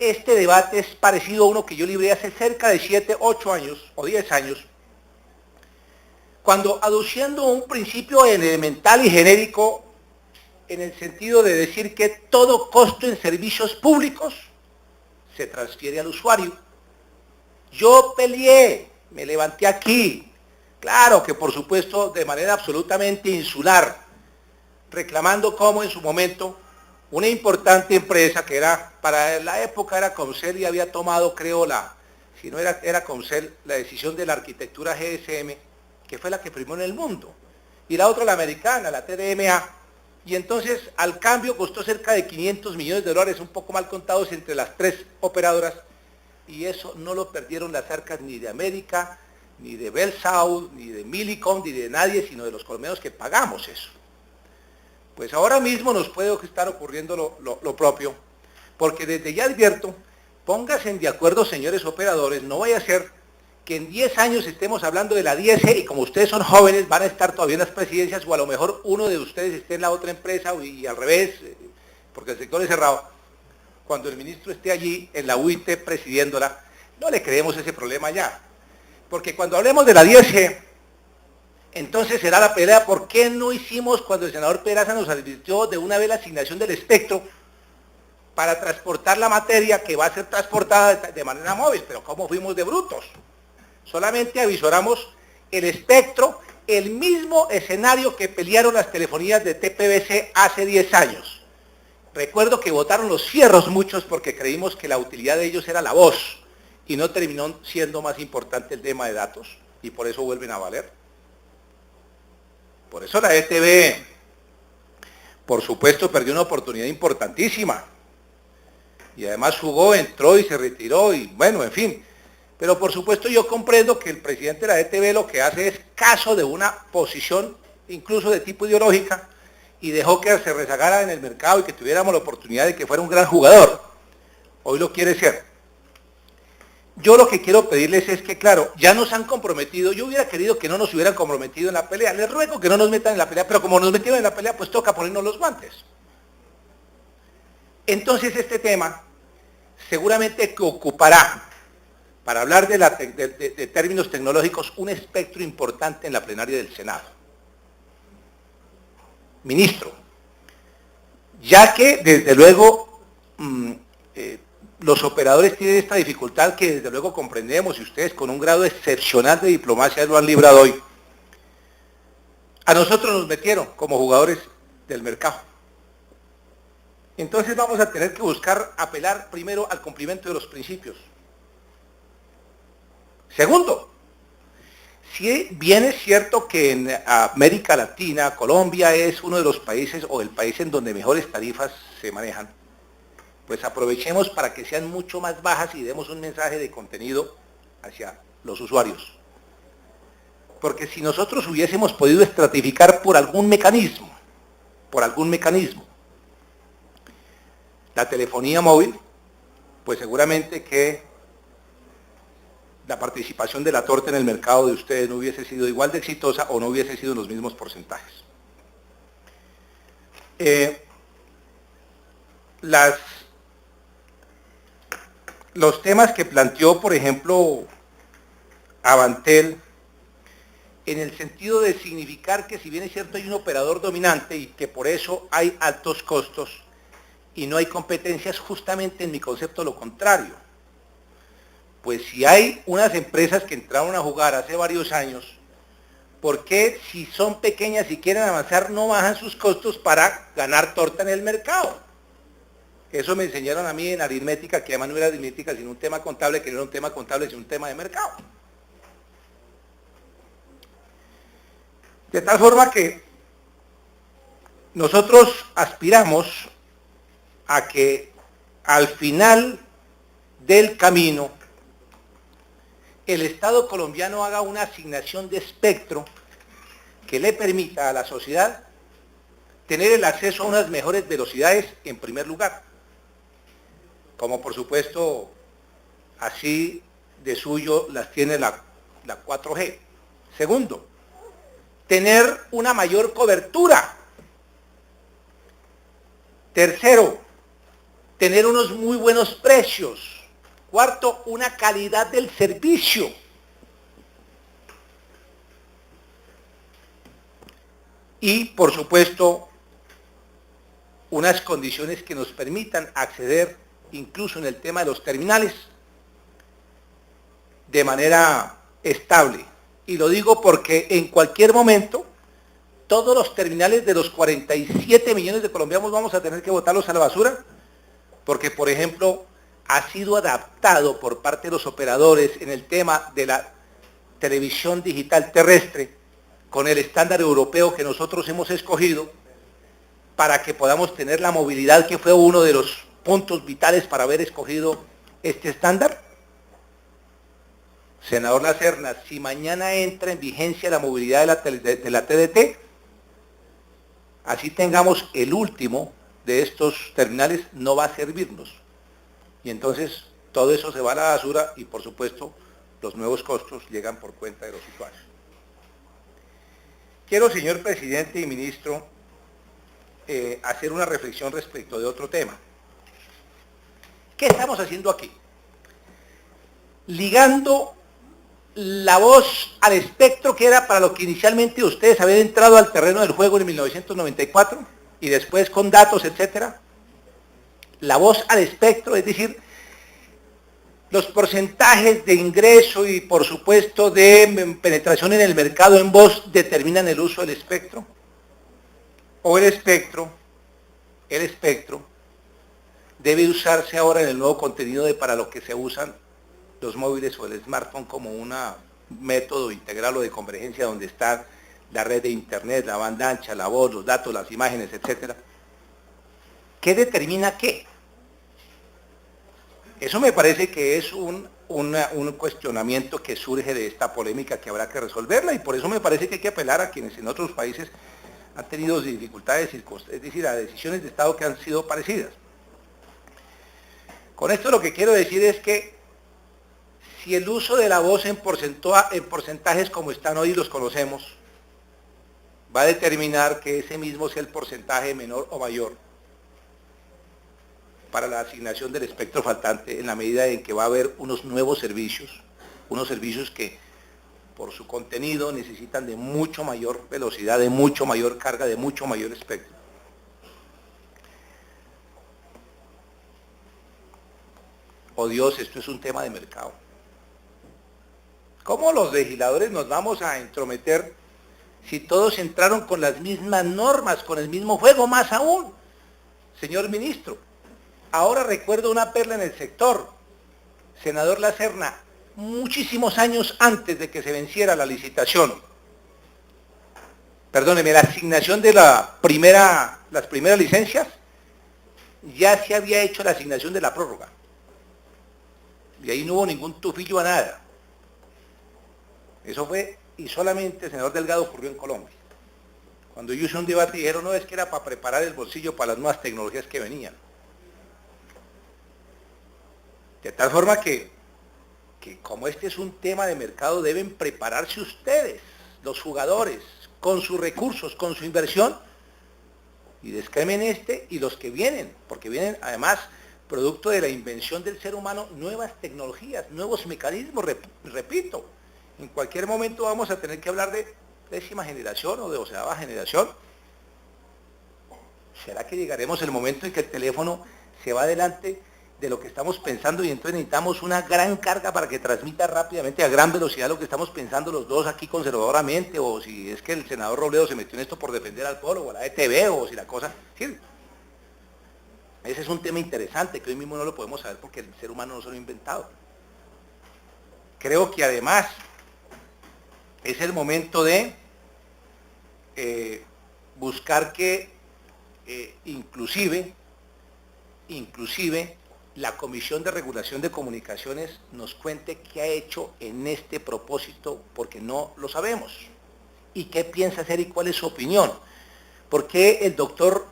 este debate es parecido a uno que yo libré hace cerca de 7, 8 años o 10 años, cuando aduciendo un principio elemental y genérico en el sentido de decir que todo costo en servicios públicos se transfiere al usuario. Yo peleé, me levanté aquí, claro que por supuesto de manera absolutamente insular, reclamando como en su momento una importante empresa que era, para la época era Comcel y había tomado, creo, si no era Comcel, la decisión de la arquitectura GSM, que fue la que primó en el mundo, y la otra la americana, la TDMA, y entonces al cambio costó cerca de 500 millones de dólares, un poco mal contados entre las tres operadoras, y eso no lo perdieron las arcas ni de América, ni de BellSouth, ni de Millicom, ni de nadie, sino de los colombianos que pagamos eso. Pues ahora mismo nos puede estar ocurriendo lo propio, porque desde ya advierto, pónganse de acuerdo, señores operadores, no vaya a ser que en 10 años estemos hablando de la 10 y como ustedes son jóvenes van a estar todavía en las presidencias o a lo mejor uno de ustedes esté en la otra empresa y al revés, porque el sector es cerrado. Cuando el ministro esté allí en la UIT presidiéndola, no le creemos ese problema ya. Porque cuando hablemos de la 10G, entonces será la pelea, ¿por qué no hicimos cuando el senador Peraza nos advirtió de una vez la asignación del espectro para transportar la materia que va a ser transportada de manera móvil? Pero ¿cómo fuimos de brutos? Solamente avisoramos el espectro, el mismo escenario que pelearon las telefonías de TPVC hace 10 años. Recuerdo que botaron los fierros muchos porque creímos que la utilidad de ellos era la voz y no terminó siendo más importante el tema de datos y por eso vuelven a valer. Por eso la ETV, por supuesto, perdió una oportunidad importantísima y además jugó, entró y se retiró y bueno, en fin. Pero por supuesto yo comprendo que el presidente de la ETV lo que hace es caso de una posición incluso de tipo ideológica y dejó que se rezagara en el mercado y que tuviéramos la oportunidad de que fuera un gran jugador. Hoy lo quiere ser. Yo lo que quiero pedirles es que, claro, ya nos han comprometido, yo hubiera querido que no nos hubieran comprometido en la pelea, les ruego que no nos metan en la pelea, pero como nos metieron en la pelea, pues toca ponernos los guantes. Entonces este tema seguramente que ocupará, para hablar de términos tecnológicos, un espectro importante en la plenaria del Senado. Ministro, ya que desde luego los operadores tienen esta dificultad que desde luego comprendemos y ustedes con un grado excepcional de diplomacia lo han librado hoy, a nosotros nos metieron como jugadores del mercado. Entonces vamos a tener que buscar apelar primero al cumplimiento de los principios. Segundo, si bien es cierto que en América Latina, Colombia es uno de los países o el país en donde mejores tarifas se manejan, pues aprovechemos para que sean mucho más bajas y demos un mensaje de contenido hacia los usuarios. Porque si nosotros hubiésemos podido estratificar por algún mecanismo, la telefonía móvil, pues seguramente que la participación de la torta en el mercado de ustedes no hubiese sido igual de exitosa o no hubiese sido en los mismos porcentajes. Los temas que planteó, por ejemplo, Avantel, en el sentido de significar que si bien es cierto hay un operador dominante y que por eso hay altos costos y no hay competencias, justamente en mi concepto lo contrario. Pues si hay unas empresas que entraron a jugar hace varios años, ¿por qué si son pequeñas y quieren avanzar no bajan sus costos para ganar torta en el mercado? Eso me enseñaron a mí en aritmética, que además no era aritmética sino un tema contable, que no era un tema contable sino un tema de mercado. De tal forma que nosotros aspiramos a que al final del camino el Estado colombiano haga una asignación de espectro que le permita a la sociedad tener el acceso a unas mejores velocidades en primer lugar, como por supuesto así de suyo las tiene la 4G. Segundo, tener una mayor cobertura. Tercero, tener unos muy buenos precios. Cuarto, una calidad del servicio. Y, por supuesto, unas condiciones que nos permitan acceder, incluso en el tema de los terminales, de manera estable. Y lo digo porque en cualquier momento, todos los terminales de los 47 millones de colombianos vamos a tener que botarlos a la basura, porque, por ejemplo, ha sido adaptado por parte de los operadores en el tema de la televisión digital terrestre, con el estándar europeo que nosotros hemos escogido, para que podamos tener la movilidad que fue uno de los puntos vitales para haber escogido este estándar. Senador La Serna, si mañana entra en vigencia la movilidad de la TDT, así tengamos el último de estos terminales, no va a servirnos. Y entonces todo eso se va a la basura y, por supuesto, los nuevos costos llegan por cuenta de los usuarios. Quiero, señor presidente y ministro, hacer una reflexión respecto de otro tema. ¿Qué estamos haciendo aquí? Ligando la voz al espectro, que era para lo que inicialmente ustedes habían entrado al terreno del juego en 1994, y después con datos, etcétera. La voz al espectro, es decir, los porcentajes de ingreso y, por supuesto, de penetración en el mercado en voz determinan el uso del espectro. O el espectro debe usarse ahora en el nuevo contenido para lo que se usan los móviles o el smartphone, como un método integral o de convergencia donde está la red de internet, la banda ancha, la voz, los datos, las imágenes, etcétera. ¿Qué determina qué? Eso me parece que es un cuestionamiento que surge de esta polémica que habrá que resolverla, y por eso me parece que hay que apelar a quienes en otros países han tenido dificultades, es decir, a decisiones de Estado que han sido parecidas. Con esto lo que quiero decir es que si el uso de la voz en porcentajes como están hoy, los conocemos, va a determinar que ese mismo sea el porcentaje menor o mayor para la asignación del espectro faltante, en la medida en que va a haber unos nuevos servicios, unos servicios que por su contenido necesitan de mucho mayor velocidad, de mucho mayor carga, de mucho mayor espectro. Oh Dios, esto es un tema de mercado. ¿Cómo los legisladores nos vamos a entrometer si todos entraron con las mismas normas, con el mismo juego? Más aún, señor ministro, ahora recuerdo una perla en el sector, senador La Serna, muchísimos años antes de que se venciera la licitación, perdóneme, la asignación de las primeras licencias, ya se había hecho la asignación de la prórroga. Y ahí no hubo ningún tufillo a nada. Eso fue, y solamente, senador Delgado, ocurrió en Colombia. Cuando yo hice un debate, dijeron, no, es que era para preparar el bolsillo para las nuevas tecnologías que venían. De tal forma que como este es un tema de mercado, deben prepararse ustedes, los jugadores, con sus recursos, con su inversión, y descremen y los que vienen, porque vienen además, producto de la invención del ser humano, nuevas tecnologías, nuevos mecanismos, repito. En cualquier momento vamos a tener que hablar de 10ª generación o de 12ª generación. ¿Será que llegaremos el momento en que el teléfono se va adelante de lo que estamos pensando y entonces necesitamos una gran carga para que transmita rápidamente a gran velocidad lo que estamos pensando los dos aquí conservadoramente? O si es que el senador Robledo se metió en esto por defender al pueblo o a la ETV, o si la cosa... ¿sí? Ese es un tema interesante que hoy mismo no lo podemos saber porque el ser humano no se lo ha inventado. Creo que además es el momento de buscar que inclusive la Comisión de Regulación de Comunicaciones nos cuente qué ha hecho en este propósito, porque no lo sabemos, y qué piensa hacer y cuál es su opinión. ¿Por qué el doctor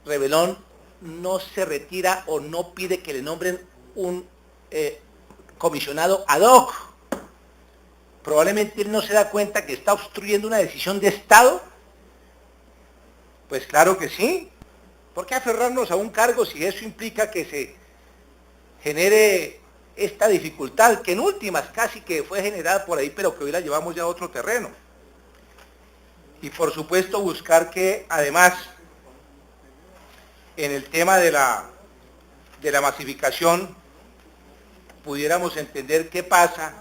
Revelón no se retira o no pide que le nombren un comisionado ad hoc? Probablemente él no se da cuenta que está obstruyendo una decisión de Estado. Pues claro que sí. ¿Por qué aferrarnos a un cargo si eso implica que se genere esta dificultad, que en últimas casi que fue generada por ahí, pero que hoy la llevamos ya a otro terreno? Y por supuesto buscar que además en el tema de la masificación pudiéramos entender qué pasa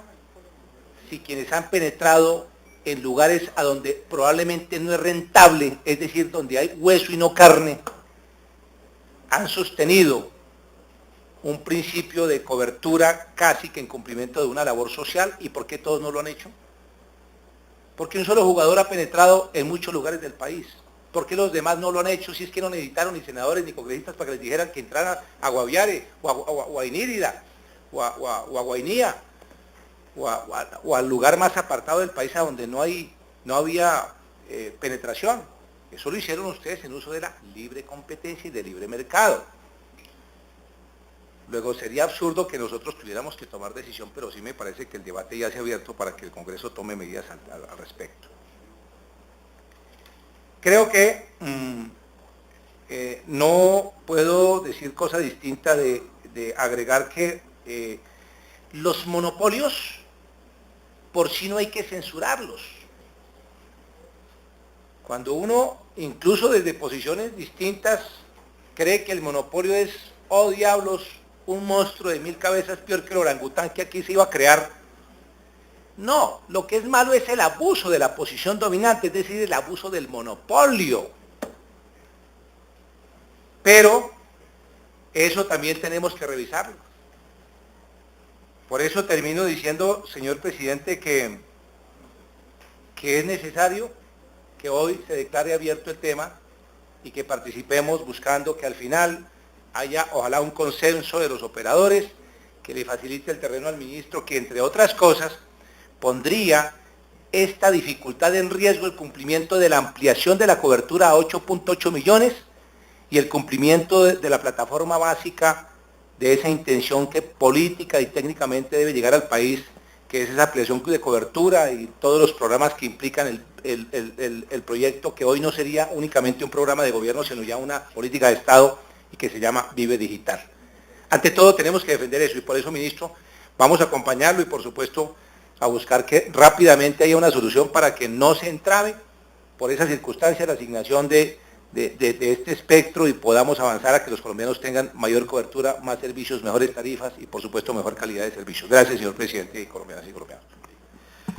si quienes han penetrado en lugares a donde probablemente no es rentable, es decir, donde hay hueso y no carne, han sostenido un principio de cobertura casi que en cumplimiento de una labor social. ¿Y por qué todos no lo han hecho? Porque un solo jugador ha penetrado en muchos lugares del país. ¿Por qué los demás no lo han hecho? Si es que no necesitaron ni senadores ni congresistas para que les dijeran que entraran a Guaviare, o a Inírida, o a Guainía, o al lugar más apartado del país a donde no había penetración. Eso lo hicieron ustedes en uso de la libre competencia y del libre mercado. Luego sería absurdo que nosotros tuviéramos que tomar decisión, pero sí me parece que el debate ya se ha abierto para que el Congreso tome medidas al respecto. Creo que no puedo decir cosa distinta de agregar que los monopolios por sí no hay que censurarlos. Cuando uno, incluso desde posiciones distintas, cree que el monopolio es, oh diablos, un monstruo de 1000 cabezas peor que el orangután que aquí se iba a crear. No, lo que es malo es el abuso de la posición dominante, es decir, el abuso del monopolio. Pero eso también tenemos que revisarlo. Por eso termino diciendo, señor presidente, que es necesario que hoy se declare abierto el tema y que participemos buscando que al final haya ojalá un consenso de los operadores que le facilite el terreno al ministro, que entre otras cosas pondría esta dificultad en riesgo el cumplimiento de la ampliación de la cobertura a 8.8 millones y el cumplimiento de la plataforma básica de esa intención que política y técnicamente debe llegar al país, que es esa ampliación de cobertura y todos los programas que implican el proyecto, que hoy no sería únicamente un programa de gobierno, sino ya una política de Estado y que se llama Vive Digital. Ante todo tenemos que defender eso y por eso, ministro, vamos a acompañarlo y por supuesto a buscar que rápidamente haya una solución para que no se entrave por esa circunstancia la asignación de este espectro y podamos avanzar a que los colombianos tengan mayor cobertura, más servicios, mejores tarifas y por supuesto mejor calidad de servicios. Gracias, señor presidente y colombianas y colombianos.